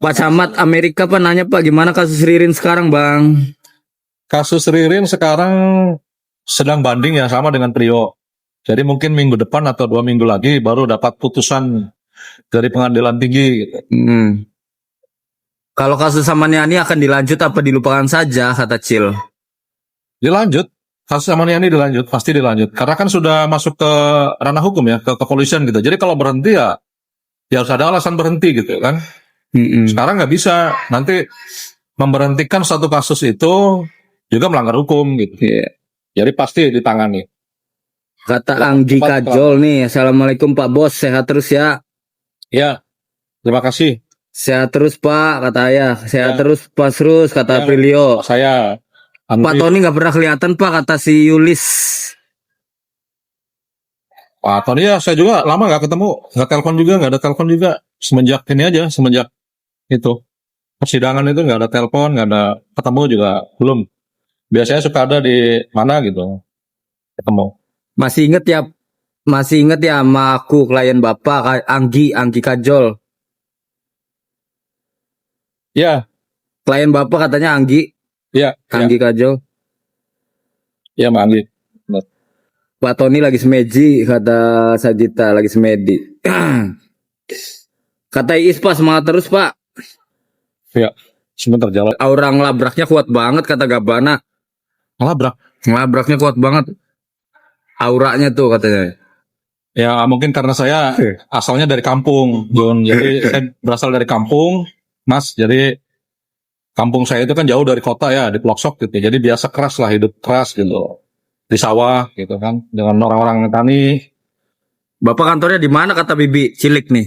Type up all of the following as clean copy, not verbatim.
Pak Camat Amerika Pak nanya Pak gimana kasus Ririn sekarang Bang? Kasus Ririn sekarang sedang banding ya sama dengan Priyo. Jadi mungkin minggu depan atau 2 minggu lagi baru dapat putusan dari pengadilan tinggi. Gitu. Kalau kasus sama Niani akan dilanjut apa dilupakan saja kata Cil? Dilanjut, kasus sama ini dilanjut, pasti dilanjut. Karena kan sudah masuk ke ranah hukum ya, ke kepolisian gitu. Jadi kalau berhenti ya harus ada alasan berhenti gitu kan. Sekarang nggak bisa, nanti memberhentikan satu kasus itu juga melanggar hukum gitu. Jadi pasti ditangani. Kata Anggi Kajol nih, Assalamualaikum Pak Bos, sehat terus ya. Ya, terima kasih. Sehat terus Pak, kata Ayah. Sehat terus Pak Srus, kata Aprilio. Saya Pak Tony nggak pernah kelihatan Pak, kata si Yulis. Pak Tony ya, saya juga lama nggak ketemu, nggak telepon juga, nggak ada telepon juga. Semenjak ini aja, semenjak itu persidangan itu nggak ada telepon, nggak ada ketemu juga belum. Biasanya suka ada di mana gitu ketemu. Masih inget ya sama aku klien Bapak Anggi Kajol. Ya, Klien Bapak katanya Anggi. ya, Anggi Kajol. ya, Mbak Anggi. Pak Tony lagi semedi, kata Sajita lagi semedi. Kata Iis Pak semangat terus Pak. Ya, sebentar jalan. Aura ngelabraknya kuat banget kata Gabana. Ngelabraknya kuat banget. Auranya tuh katanya. Ya mungkin karena saya asalnya dari kampung, John. Jadi saya berasal dari kampung, Mas. Jadi kampung saya itu kan jauh dari kota ya, di pelosok gitu. Jadi biasa keras lah, hidup keras gitu. Di sawah gitu kan, dengan orang-orang tani. Bapak kantornya di mana kata Bibi Cilik nih?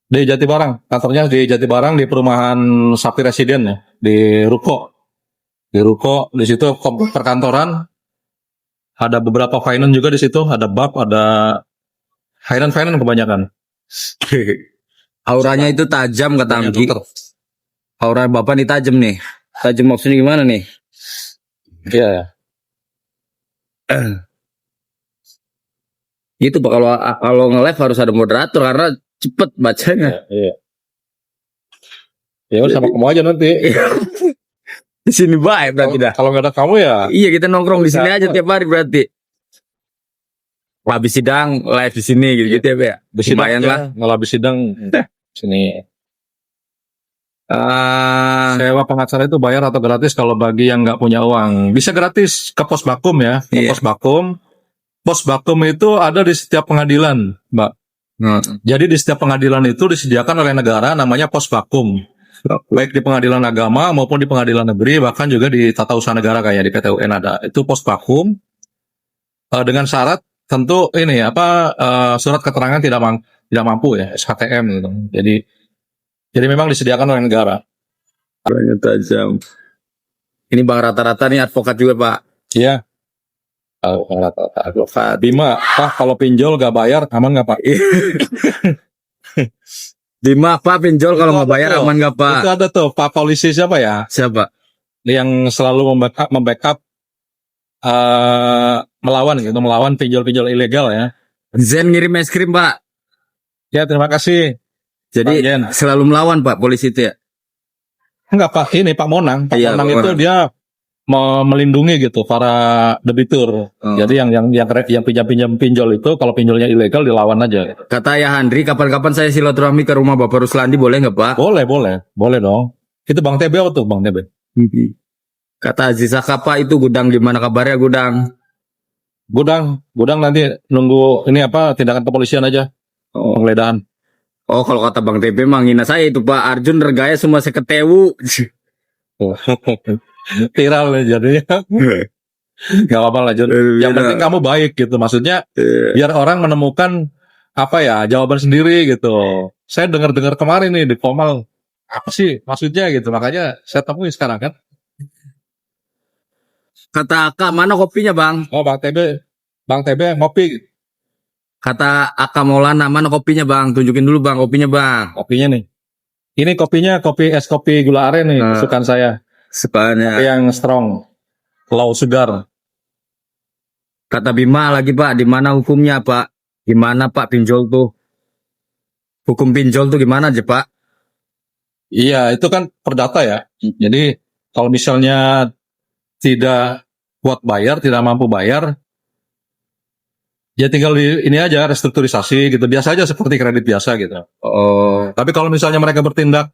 Di Jatibarang, kantornya di Jatibarang di perumahan Sapi Residen ya, di Ruko. Di Ruko, di situ komplek perkantoran. Ada beberapa finance juga di situ, ada BAP, ada finance kebanyakan. Auranya itu tajam kata Anggi. Aura Bapak nih tajam nih. Tajam maksudnya gimana nih? Iya. Itu Pak kalau nge-live harus ada moderator karena cepet bacanya. Iya. Ya sama kamu aja nanti. Di sini baik berarti dah. Kalau nggak ada kamu ya. Iya kita nongkrong di sini aja tiap hari berarti. Habis sidang live di sini gitu ya Pak ya. Lumayan lah. Kalau habis sidang sini. Sewa pengacara itu bayar atau gratis kalau bagi yang nggak punya uang? Bisa gratis ke pos bakum ya. Ke pos bakum. Pos bakum itu ada di setiap pengadilan, Mbak. Jadi di setiap pengadilan itu disediakan oleh negara namanya pos bakum. Baik di pengadilan agama maupun di pengadilan negeri, bahkan juga di tata usaha negara kayak di PT UN ada. Itu pos bakum. Dengan syarat tentu ini surat keterangan tidak mampu ya, SKTM gitu. Jadi memang disediakan oleh negara. Banyak tajam. Ini Bang rata-rata nih advokat juga Pak. Iya. Rata-rata advokat. Bima, Pak kalau pinjol gak bayar aman gak Pak? Bima Pak pinjol kalau nggak bayar aman nggak Pak? Itu ada tuh Pak polisi siapa ya? Siapa? Yang selalu membackup melawan pinjol-pinjol ilegal ya. Zen ngirim es krim Pak. Ya terima kasih. Jadi selalu melawan Pak polisi itu ya? Enggak Pak, ini Pak Monang. Pak Monang itu dia melindungi gitu para debitur. Jadi yang pinjam pinjol itu kalau pinjolnya ilegal dilawan aja. Kata ya Handri, kapan-kapan saya silaturahmi ke rumah Bapak Ruslandi boleh nggak Pak? Boleh dong. Itu Bang TB tuh Bang TB. Kata Aziza Kapa itu gudang gimana kabarnya gudang? Gudang nanti nunggu ini tindakan kepolisian aja. Penggeledahan. Oh kalau kata Bang TB mah ngina saya itu Pak Arjun regaya semua seketewu. Viral jadinya. Gak apa-apa lah Jun. Yang penting kamu baik gitu. Maksudnya biar orang menemukan jawaban sendiri gitu. Saya dengar kemarin nih di Komal apa sih maksudnya gitu. Makanya saya temui sekarang kan. Kata Aka mana kopinya Bang? Oh Bang TB ngopi. Kata Aka Maulana mana kopinya Bang? Tunjukin dulu Bang kopinya Bang. Kopinya nih. Ini kopinya es kopi gula aren nih kesukaan saya. Sukanya yang strong, low sugar. Kata Bima lagi Pak, di mana hukumnya Pak? Gimana Pak pinjol tuh? Hukum pinjol tuh gimana aja Pak? Iya, itu kan perdata ya. Jadi kalau misalnya tidak kuat bayar, tidak mampu bayar, ya tinggal ini aja restrukturisasi gitu. Biasa aja seperti kredit biasa gitu. Oh, Tapi kalau misalnya mereka bertindak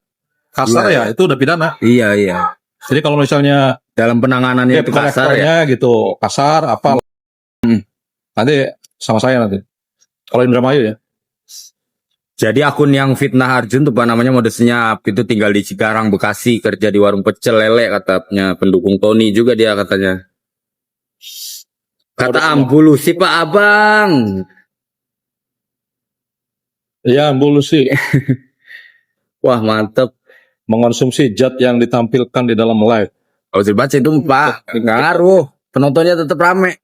kasar iya, ya itu udah pidana. iya, iya. Jadi kalau misalnya Dalam penanganannya debt itu kasar ya. kolektornya gitu kasar apa nanti sama saya nanti. Kalau Indramayu ya. Jadi akun yang fitnah Arjun tuh Pak namanya modusnya itu tinggal di Cikarang, Bekasi, kerja di warung pecel lele katanya, pendukung Tony juga dia katanya. Kata Ambulusi Pak Abang. Iya, bulu sih Wah mantep. mengonsumsi zat yang ditampilkan di dalam live. Kalau dibaca itu Pak, nggak ngaruh. Penontonnya tetap rame.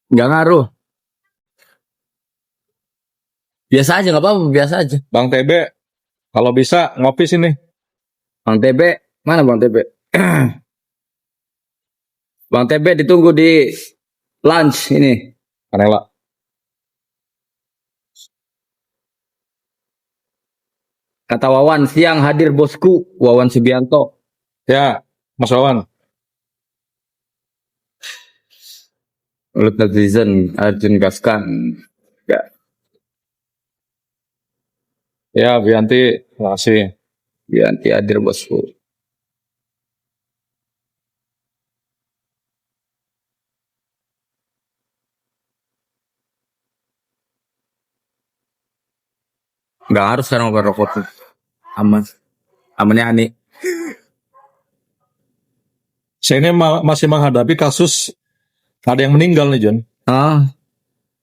Nggak ngaruh. Biasa aja nggak apa-apa, biasa aja. Bang TB, kalau bisa ngopi sini. Bang TB, mana Bang TB? Bang TB ditunggu di lunch ini. Kanela. Kata Wawan, siang hadir bosku, Wawan Subianto. Ya, Mas Wawan. Menurut netizen, Arjun gaskan. Ya, Ya, Bianti, terima kasih. nanti hadir bosku. Nggak harus sekarang rokok tuh. Aman. Amannya Ani. Saya ini masih menghadapi kasus ada yang meninggal nih, John. Oh,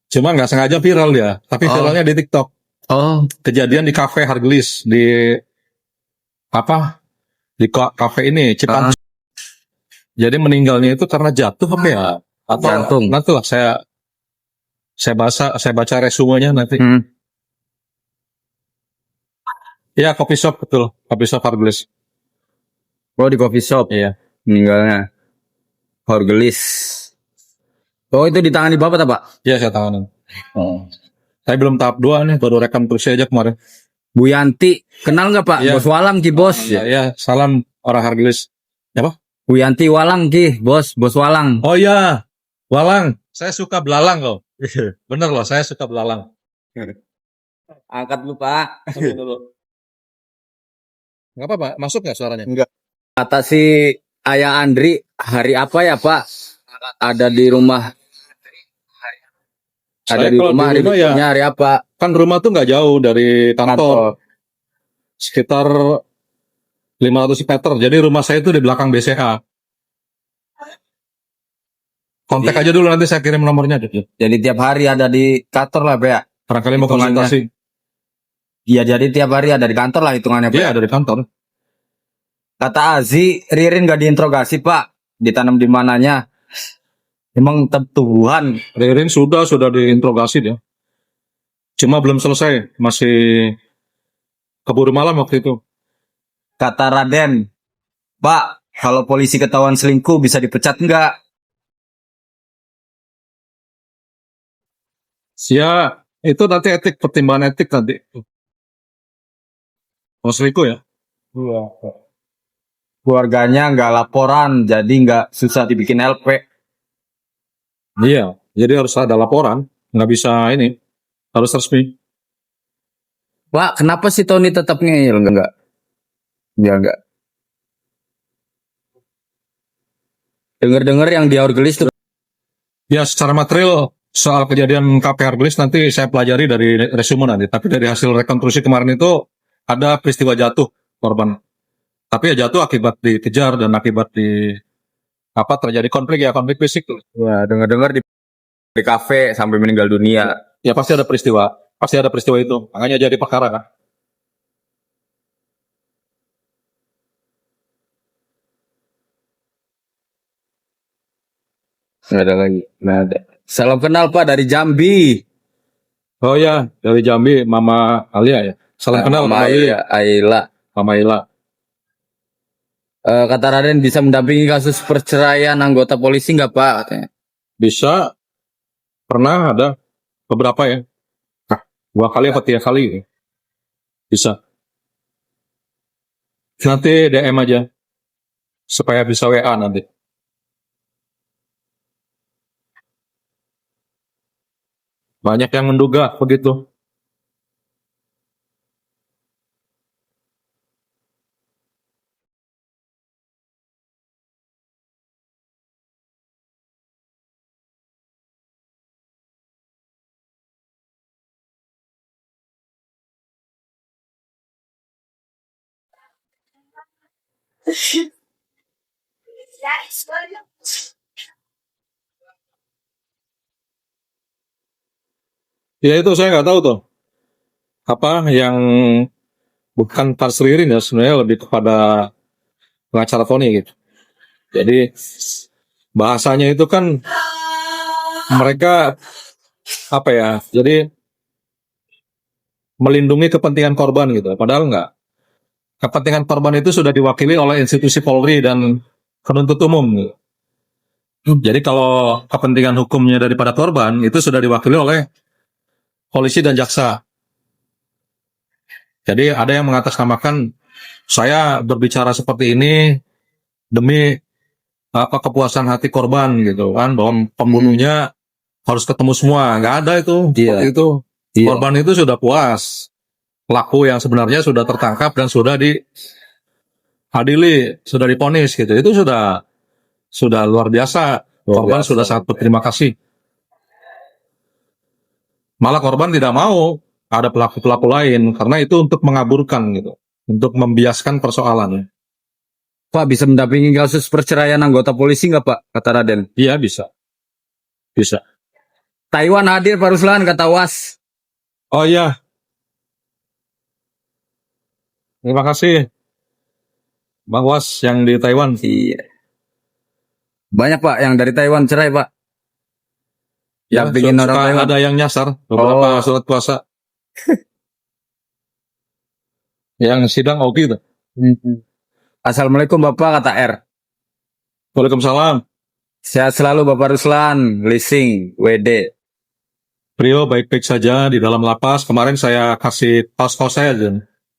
Cuma nggak sengaja viral dia, tapi viralnya di TikTok. oh, Kejadian di kafe Hargelis di apa? Di kafe ini Cipancing. Jadi meninggalnya itu karena jatuh apa ya? Atau Jantung. nanti lah saya baca resumenya nanti. Ya, coffee shop betul, coffee shop Hargelis. Oh di coffee shop. Iya. Meninggalnya. Horgelis. Oh itu ditangani Bapak tak Pak? Iya, saya tanganin. Oh. Saya belum tahap 2 nih, baru rekam tulis aja kemarin. Bu Yanti, kenal nggak Pak? Iya. Bos Walang Ki bos. Ya, salam orang Hargelis. Apa? Bu Yanti Walang Ki, bos Walang. Oh iya, Walang. Saya suka belalang kok. Bener loh, saya suka belalang. Angkat lu Pak. Nggak apa-apa, masuk nggak suaranya? Enggak. Kata si Ayah Andri, hari apa ya Pak? Ada di rumah. Ada Saya di kalau rumah, di rumah ya, hari apa? kan rumah tuh nggak jauh dari kantor. Sekitar 500 meter. Jadi rumah saya itu di belakang BCA. Kontak aja dulu, nanti saya kirim nomornya. Jadi tiap hari ada di kantor lah Pak ya? Barangkali mau Hitungannya. konsultasi. Iya jadi tiap hari ada di kantor lah hitungannya Pak. Iya, ada di kantor. Kata Azi, Ririn gak diinterogasi Pak. Ditanam di mananya. Emang Tuhan. Ririn sudah diinterogasi dia. Cuma belum selesai, masih keburu malam waktu itu. Kata Raden, Pak, kalau polisi ketahuan selingkuh bisa dipecat enggak? Ya, itu nanti etik, pertimbangan etik nanti. Mau selingkuh ya? Iya. Keluarganya nggak laporan, jadi nggak susah dibikin LP. Iya, jadi harus ada laporan. Nggak bisa ini, harus resmi. Pak, kenapa si Tony tetap ngeyel? Enggak. Ya enggak. Dengar-dengar yang di Orgelis tuh. Ya, secara material soal kejadian KP Hargelis nanti saya pelajari dari resume nanti. Tapi dari hasil rekonstruksi kemarin itu ada peristiwa jatuh korban. Tapi ya jatuh akibat dikejar dan akibat terjadi konflik fisik tuh. Wah, dengar-dengar di kafe sampai meninggal dunia. Ya pasti ada peristiwa itu. Makanya jadi perkara kan. Nggak ada lagi. Nggak ada. Salam kenal Pak dari Jambi. Oh ya, dari Jambi, Mama Alia ya. Salam kenal Mama Aila. Mama Aila. Kata Raden bisa mendampingi kasus perceraian anggota polisi nggak Pak? Katanya. Bisa, pernah ada beberapa ya. 2 kali atau 3 kali. Bisa. Nanti DM aja supaya bisa WA nanti. Banyak yang menduga begitu. Ya itu saya nggak tahu tuh. Apa yang bukan Pars Ririn ya, sebenarnya lebih kepada pengacara Tony gitu. Jadi bahasanya itu kan mereka apa ya? Jadi melindungi kepentingan korban gitu. Padahal enggak. Kepentingan korban itu sudah diwakili oleh institusi Polri dan penuntut umum. Gitu. Jadi kalau kepentingan hukumnya daripada korban itu sudah diwakili oleh polisi dan jaksa. Jadi ada yang mengatasnamakan saya berbicara seperti ini demi apa kepuasan hati korban gitu kan, bahwa pembunuhnya harus ketemu semua. Nggak ada itu. Iya. Seperti itu. Iya. Korban itu sudah puas. Pelaku yang sebenarnya sudah tertangkap dan sudah diadili, sudah diponis gitu. Itu sudah luar biasa. Korban sudah sangat berterima kasih. Malah korban tidak mau ada pelaku-pelaku lain karena itu untuk mengaburkan gitu, untuk membiaskan persoalan. Pak, bisa mendampingi kasus perceraian anggota polisi nggak Pak? Kata Raden. Iya bisa. Bisa. Taiwan hadir Pak Ruslan, kata Was. Oh iya. Terima kasih Bang Was yang di Taiwan. Iya. Banyak Pak yang dari Taiwan cerai Pak. Ya, Yang bikin orang suka Taiwan. ada yang nyasar beberapa surat puasa. Yang sidang Oki itu. Assalamualaikum Bapak, kata R. Waalaikumsalam. Sehat selalu Bapak Ruslan, leasing, WD. Prio baik-baik saja di dalam lapas. Kemarin saya kasih kaos-kaos saya aja.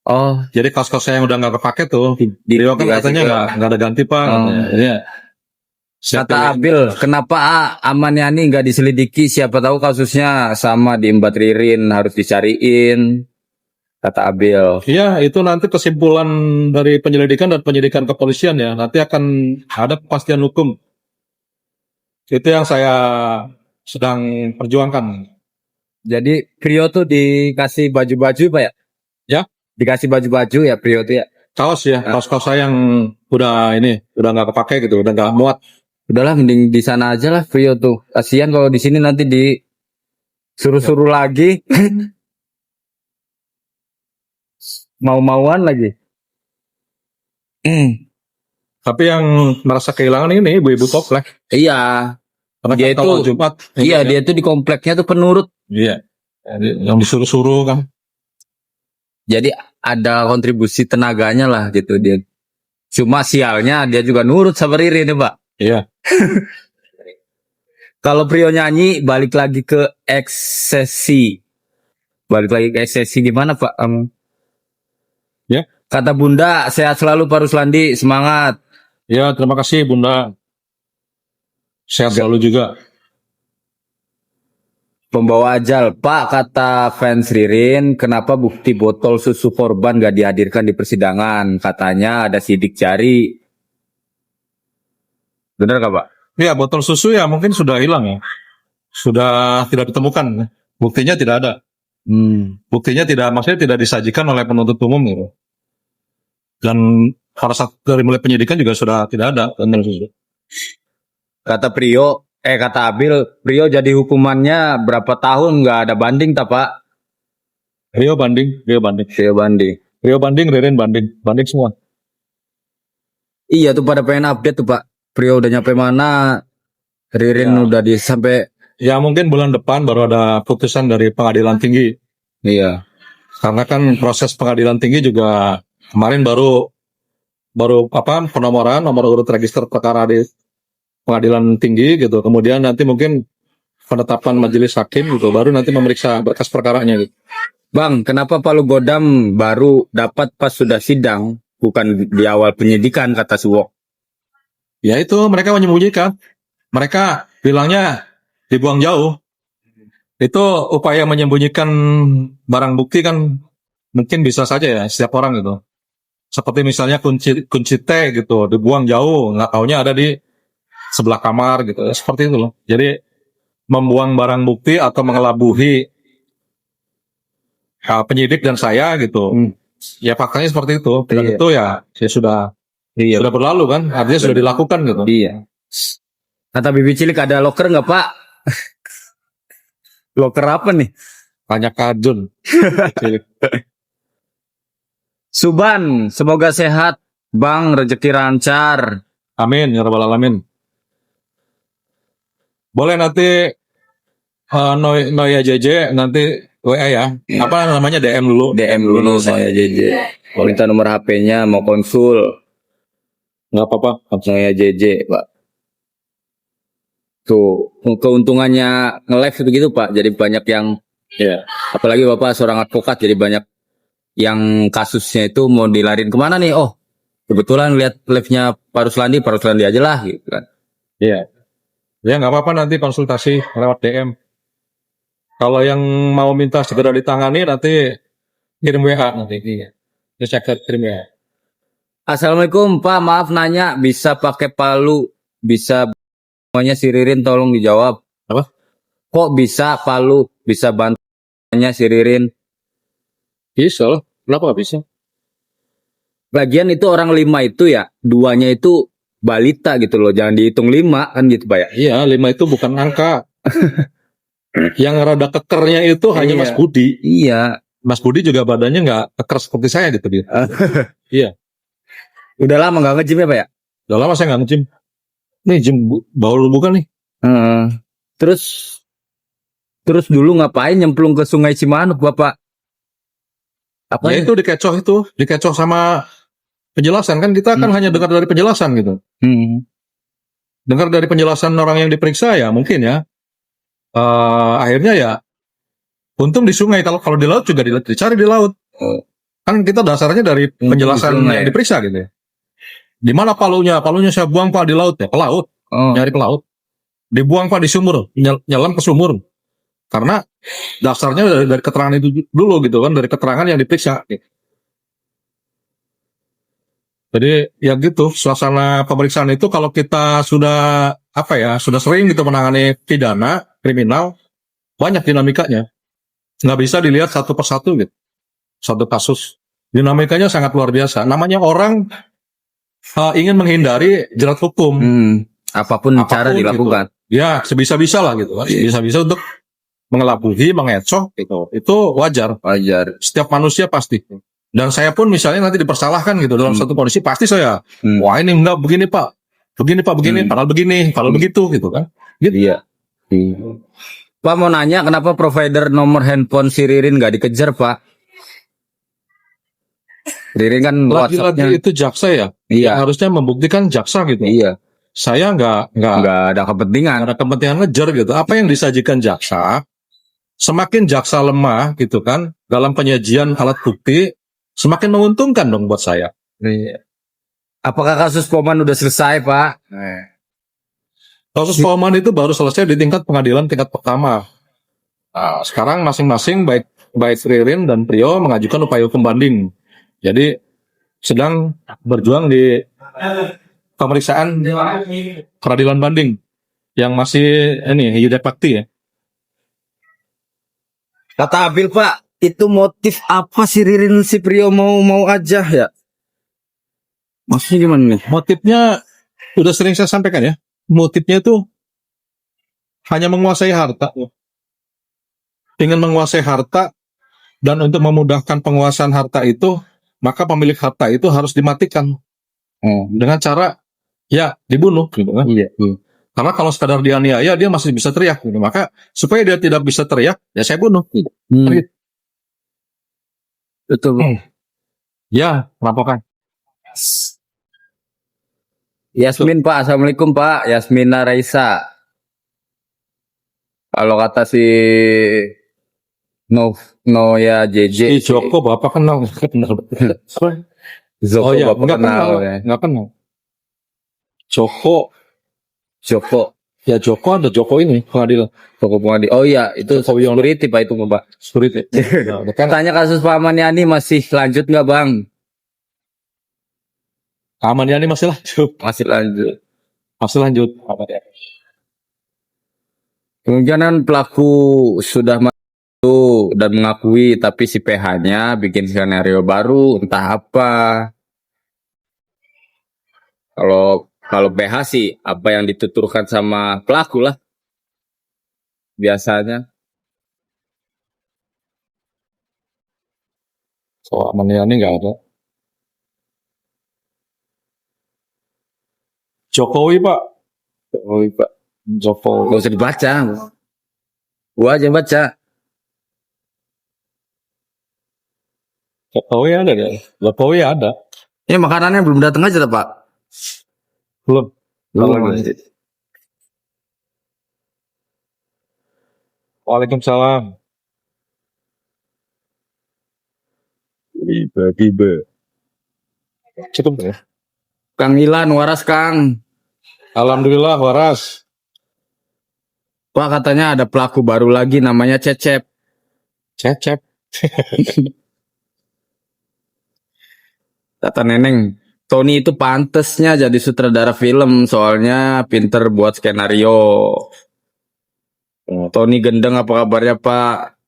Oh, Jadi kaos-kaos saya yang udah nggak kepake tuh. Prio kan dikasih katanya ke- nggak ada ganti Pak. Oh. Iya. Siap Kata pilih. Abil, kenapa Aman Yani nggak diselidiki? Siapa tahu kasusnya sama di Mbak Ririn, harus dicariin. Kata Abil. Iya, itu nanti kesimpulan dari penyelidikan dan penyidikan kepolisian ya. Nanti akan ada kepastian hukum. Itu yang saya sedang perjuangkan. Jadi Prio tuh dikasih baju-baju Pak ya? Ya. Dikasih baju-baju ya Prio tuh ya? Kaos ya, kaos-kaos saya yang udah nggak kepake gitu, udah nggak muat. Udahlah mending di sana aja lah Prio tuh. Kasihan kalau di sini nanti disuruh-suruh lagi. Mau-mauan lagi. Tapi yang merasa kehilangan ini ibu-ibu komplek. Iya. Karena Dia kan kalau itu- Jumat. Iya, dia tuh di kompleknya tuh penurut. Iya. Jadi, yang disuruh-suruh kan. Jadi ada kontribusi tenaganya lah gitu dia. Cuma sialnya dia juga nurut sama Riri nih Pak. Iya. Kalau Prio nyanyi balik lagi ke eksesi. Balik lagi ke eksesi gimana Pak? Ya. Kata Bunda, sehat selalu Pak Ruslandi, semangat. Ya, terima kasih Bunda. Sehat selalu juga. Pembawa ajal, Pak, kata fans Ririn, kenapa bukti botol susu korban gak dihadirkan di persidangan? Katanya ada sidik jari. Benar gak Pak? Ya, botol susu ya mungkin sudah hilang ya. Sudah tidak ditemukan. Buktinya tidak ada. Buktinya maksudnya tidak disajikan oleh penuntut umum gitu. Dan pada saat dari mulai penyidikan juga sudah tidak ada botol susu. Kata kata Abil, Prio jadi hukumannya berapa tahun nggak ada banding tak Pak? Rio banding. Prio banding. Rio banding, Ririn banding semua. Iya tuh pada pengen update tuh Pak. Prio udah nyampe mana? Ririn Ya. udah sampai. Ya mungkin bulan depan baru ada putusan dari pengadilan tinggi. Iya. Karena kan proses pengadilan tinggi juga kemarin baru penomoran nomor urut register perkara di pengadilan tinggi gitu. Kemudian nanti mungkin penetapan majelis hakim gitu, baru nanti memeriksa berkas perkaranya gitu. Bang, kenapa Palu Godam baru dapat pas sudah sidang? bukan di awal penyidikan kata Suwok. Ya itu mereka menyembunyikan. Mereka bilangnya dibuang jauh. Itu upaya menyembunyikan barang bukti kan mungkin bisa saja ya setiap orang gitu. Seperti misalnya kunci T gitu dibuang jauh, nggak taunya ada di sebelah kamar gitu. Seperti itu loh. Jadi membuang barang bukti atau mengelabuhi penyidik dan saya gitu. Ya faktanya seperti itu. Dan Iya. itu ya sudah berlalu kan. Artinya sudah dilakukan gitu. Iya. Kata Bibi Cilik ada loker nggak Pak? Loker apa nih? Banyak kajun. Suban, semoga sehat, Bang, rezeki lancar. Amin ya rabbal alamin. Boleh nanti Noya JJ nanti WA ya. Apa namanya DM dulu. DM dulu saya JJ. Minta nomor HP-nya mau konsul. Nggak apa-apa. Saya JJ, Pak. Tuh, keuntungannya nge-live gitu Pak. Jadi banyak yang apalagi Bapak seorang advokat, jadi banyak yang kasusnya itu mau dilarin kemana nih? Oh, kebetulan lihat live-nya Pak Ruslandi aja lah gitu kan. Iya. Ya nggak apa-apa nanti konsultasi lewat DM. Kalau yang mau minta segera ditangani nanti kirim WA nanti. Iya. Terus saya kirim WA. Assalamualaikum Pak, maaf nanya, bisa pakai palu, bisa semuanya si Ririn tolong dijawab. Apa? Kok bisa palu, bisa bantuannya si Ririn? Bisa loh. Kenapa nggak bisa? Lagian itu orang 5 itu ya, 2-nya itu balita gitu loh, jangan dihitung 5 kan gitu Pak ya. Iya, 5 itu bukan angka. Yang rada kekernya itu hanya Iya. Mas Budi. Iya. Mas Budi juga badannya nggak keker seperti saya gitu dia. Iya. Udah lama nggak nge-gym ya Pak ya? Udah lama saya nggak nge-gym. Nih gym baru bukan nih. Terus dulu ngapain nyemplung ke Sungai Cimanuk Bapak? Apa Ya itu dikecoh sama penjelasan kan kita kan hanya dengar dari penjelasan gitu. Dengar dari penjelasan orang yang diperiksa ya mungkin ya. Akhirnya ya untung di sungai, kalau di laut juga dicari di laut. Kan kita dasarnya dari penjelasan yang diperiksa gitu ya. Di mana palunya? Palunya saya buang Pak di laut ya, ke laut. Nyari ke laut. Dibuang Pak di sumur, nyelam ke sumur. Karena dasarnya dari keterangan itu dulu gitu kan, dari keterangan yang diperiksa. Jadi ya gitu, suasana pemeriksaan itu kalau kita sudah sudah sering gitu menangani pidana, kriminal, banyak dinamikanya. Nggak bisa dilihat satu persatu gitu. Satu kasus. Dinamikanya sangat luar biasa. Namanya orang ingin menghindari jerat hukum. Apapun cara dilakukan. Gitu. Ya, sebisa-bisa lah gitu. Sebisa-bisa untuk mengelabuhi, mengecoh gitu. Itu wajar. Setiap manusia pasti. Dan saya pun misalnya nanti dipersalahkan gitu dalam satu kondisi, pasti saya, wah ini enggak begini Pak. Begini Pak, begini, padahal begini, padahal begitu gitu kan. Gitu. Iya. Pak mau nanya kenapa provider nomor handphone si Ririn nggak dikejar Pak? Ririn kan lagi-lagi itu jaksa ya. Iya. Harusnya membuktikan jaksa gitu. Iya. Saya nggak ada kepentingan. Ada kepentingan ngejar gitu. Apa yang disajikan jaksa, semakin jaksa lemah gitu kan dalam penyajian alat bukti, semakin menguntungkan dong buat saya. Iya. Apakah kasus Poman udah selesai Pak? Kasus Poman itu baru selesai di tingkat pengadilan tingkat pertama. Nah, sekarang masing-masing baik Ririn dan Prio mengajukan upaya hukum banding. Jadi sedang berjuang di pemeriksaan peradilan banding yang masih Yudek Bakti ya. Kata Abil Pak, itu motif apa si Ririn si Prio mau aja ya? Maksudnya gimana nih? Motifnya udah sering saya sampaikan ya. Motifnya itu hanya menguasai harta. Ingin menguasai harta, dan untuk memudahkan penguasaan harta itu, maka pemilik harta itu harus dimatikan. Dengan cara ya dibunuh gitu kan. Iya. Karena kalau sekadar dianiaya dia masih bisa teriak gitu. Maka supaya dia tidak bisa teriak, ya saya bunuh gitu. Betul. Ya, melaporkan. Yasmin Pak, Assalamualaikum Pak. Yasmina Raisa. Kalau kata si Noya JJ. Si Joko Bapak kenal. Zoko Oh iya, Bapak nggak kenal, ya. nggak kenal. Joko, Joko ya Joko ada Joko ini pengadilan. Joko Pungadi. Oh iya, itu Joko Wiono. security Pak itu Pak. Security. Ya, kan Tanya kasus Pak Maniani masih lanjut nggak Bang? aman ya, ini masih lanjut, Masih lanjut. masih lanjut. Apa ya? Kemungkinan pelaku sudah masuk dan mengakui, tapi si PH-nya bikin skenario baru, entah apa. Kalau PH sih apa yang dituturkan sama pelaku lah biasanya. Soal amannya ini nggak ada. Jokowi Pak, Oh Pak, Jokowi. nggak usah dibaca. Gua aja yang baca. Jokowi ada ya? Jokowi ada. Ini makanannya belum datang aja Pak. Belum. Belum. Waalaikumsalam. Tiba-tiba. Cukup ya? Kang Ilan waras Kang. Alhamdulillah waras. Pak katanya ada pelaku baru lagi namanya Cecep. Cecep. Kata Neneng, Tony itu pantesnya jadi sutradara film soalnya pinter buat skenario. Oh, Tony Gendeng apa kabarnya Pak?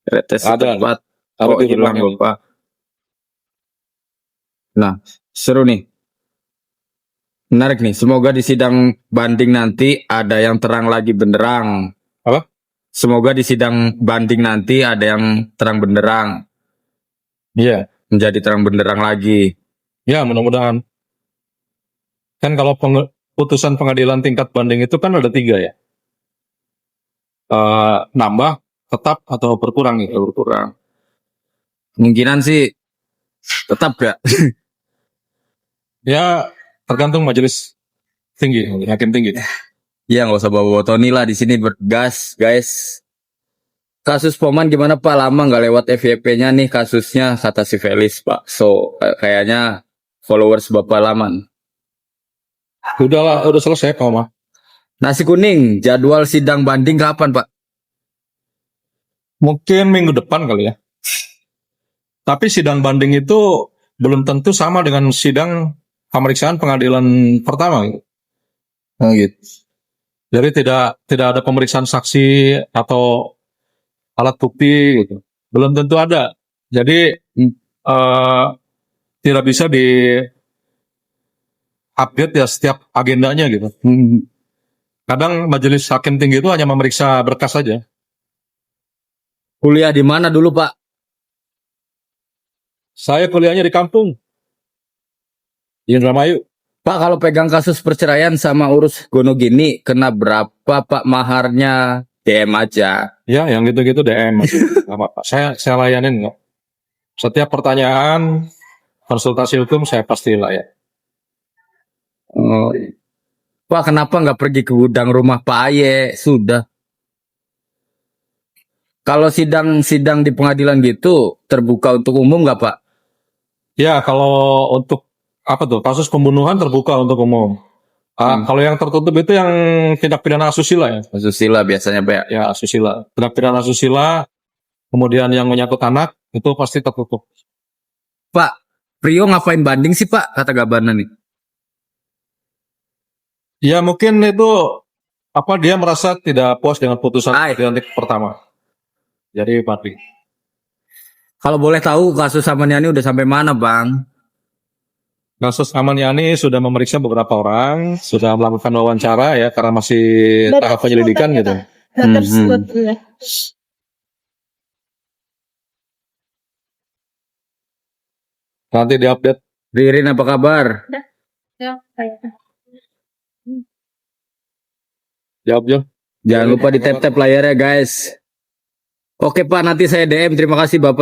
Retes Ada. cepat. Ada Oh di hilang rumahnya. Bapak. Nah, seru nih. Menarik nih. Semoga di sidang banding nanti ada yang terang lagi benderang. Apa? Semoga di sidang banding nanti ada yang terang benderang. Iya. Menjadi terang benderang lagi. Ya mudah-mudahan. Kan kalau putusan pengadilan tingkat banding itu kan ada 3 ya. Nambah, tetap atau berkurang gitu. Berkurang. Kemungkinan sih tetap ya. Ya tergantung majelis tinggi, hakim tinggi. Iya nggak usah bawa Tony lah di sini bergas guys. Kasus Poman gimana Pak? Lama nggak lewat FYP-nya nih kasusnya kata si Felis Pak. So kayaknya followers Bapak Laman. Udah selesai kok mah. Nasi kuning jadwal sidang banding kapan Pak? Mungkin minggu depan kali ya. Tapi sidang banding itu belum tentu sama dengan sidang pemeriksaan pengadilan pertama. Oh gitu. Jadi tidak ada pemeriksaan saksi atau alat bukti gitu. Belum tentu ada. Jadi tidak bisa di update ya setiap agendanya gitu. Kadang majelis hakim tinggi itu hanya memeriksa berkas saja. Kuliah di mana dulu Pak? Saya kuliahnya di kampung. Di Indramayu. Pak kalau pegang kasus perceraian sama urus gono gini kena berapa Pak maharnya? DM aja. Ya, yang gitu-gitu DM. Nggak apa-apa. Saya layanin kok. Setiap pertanyaan konsultasi hukum saya pasti layan. Oh. Pak kenapa nggak pergi ke gudang rumah Pak Aye? Sudah. Kalau sidang di pengadilan gitu terbuka untuk umum nggak Pak? Ya, kalau untuk apa tuh kasus pembunuhan terbuka untuk umum. Kalau yang tertutup itu yang tindak pidana asusila ya. Asusila biasanya Pak. Ya asusila. Tindak pidana asusila. Kemudian yang menyangkut anak itu pasti tertutup. Pak, Prio ngapain banding sih Pak? Kata Gabana nih. Ya mungkin itu apa dia merasa tidak puas dengan putusan pengadilan pertama. Jadi banding. Kalau boleh tahu kasus Amaniani udah sampai mana Bang? Kasus Aman Yani sudah memeriksa beberapa orang, sudah melakukan wawancara ya karena masih tahap penyelidikan gitu. Nanti diupdate. Ririn apa kabar? Jawab. Jangan lupa di tap-tap layarnya guys. Oke Pak, nanti saya DM. Terima kasih Bapak.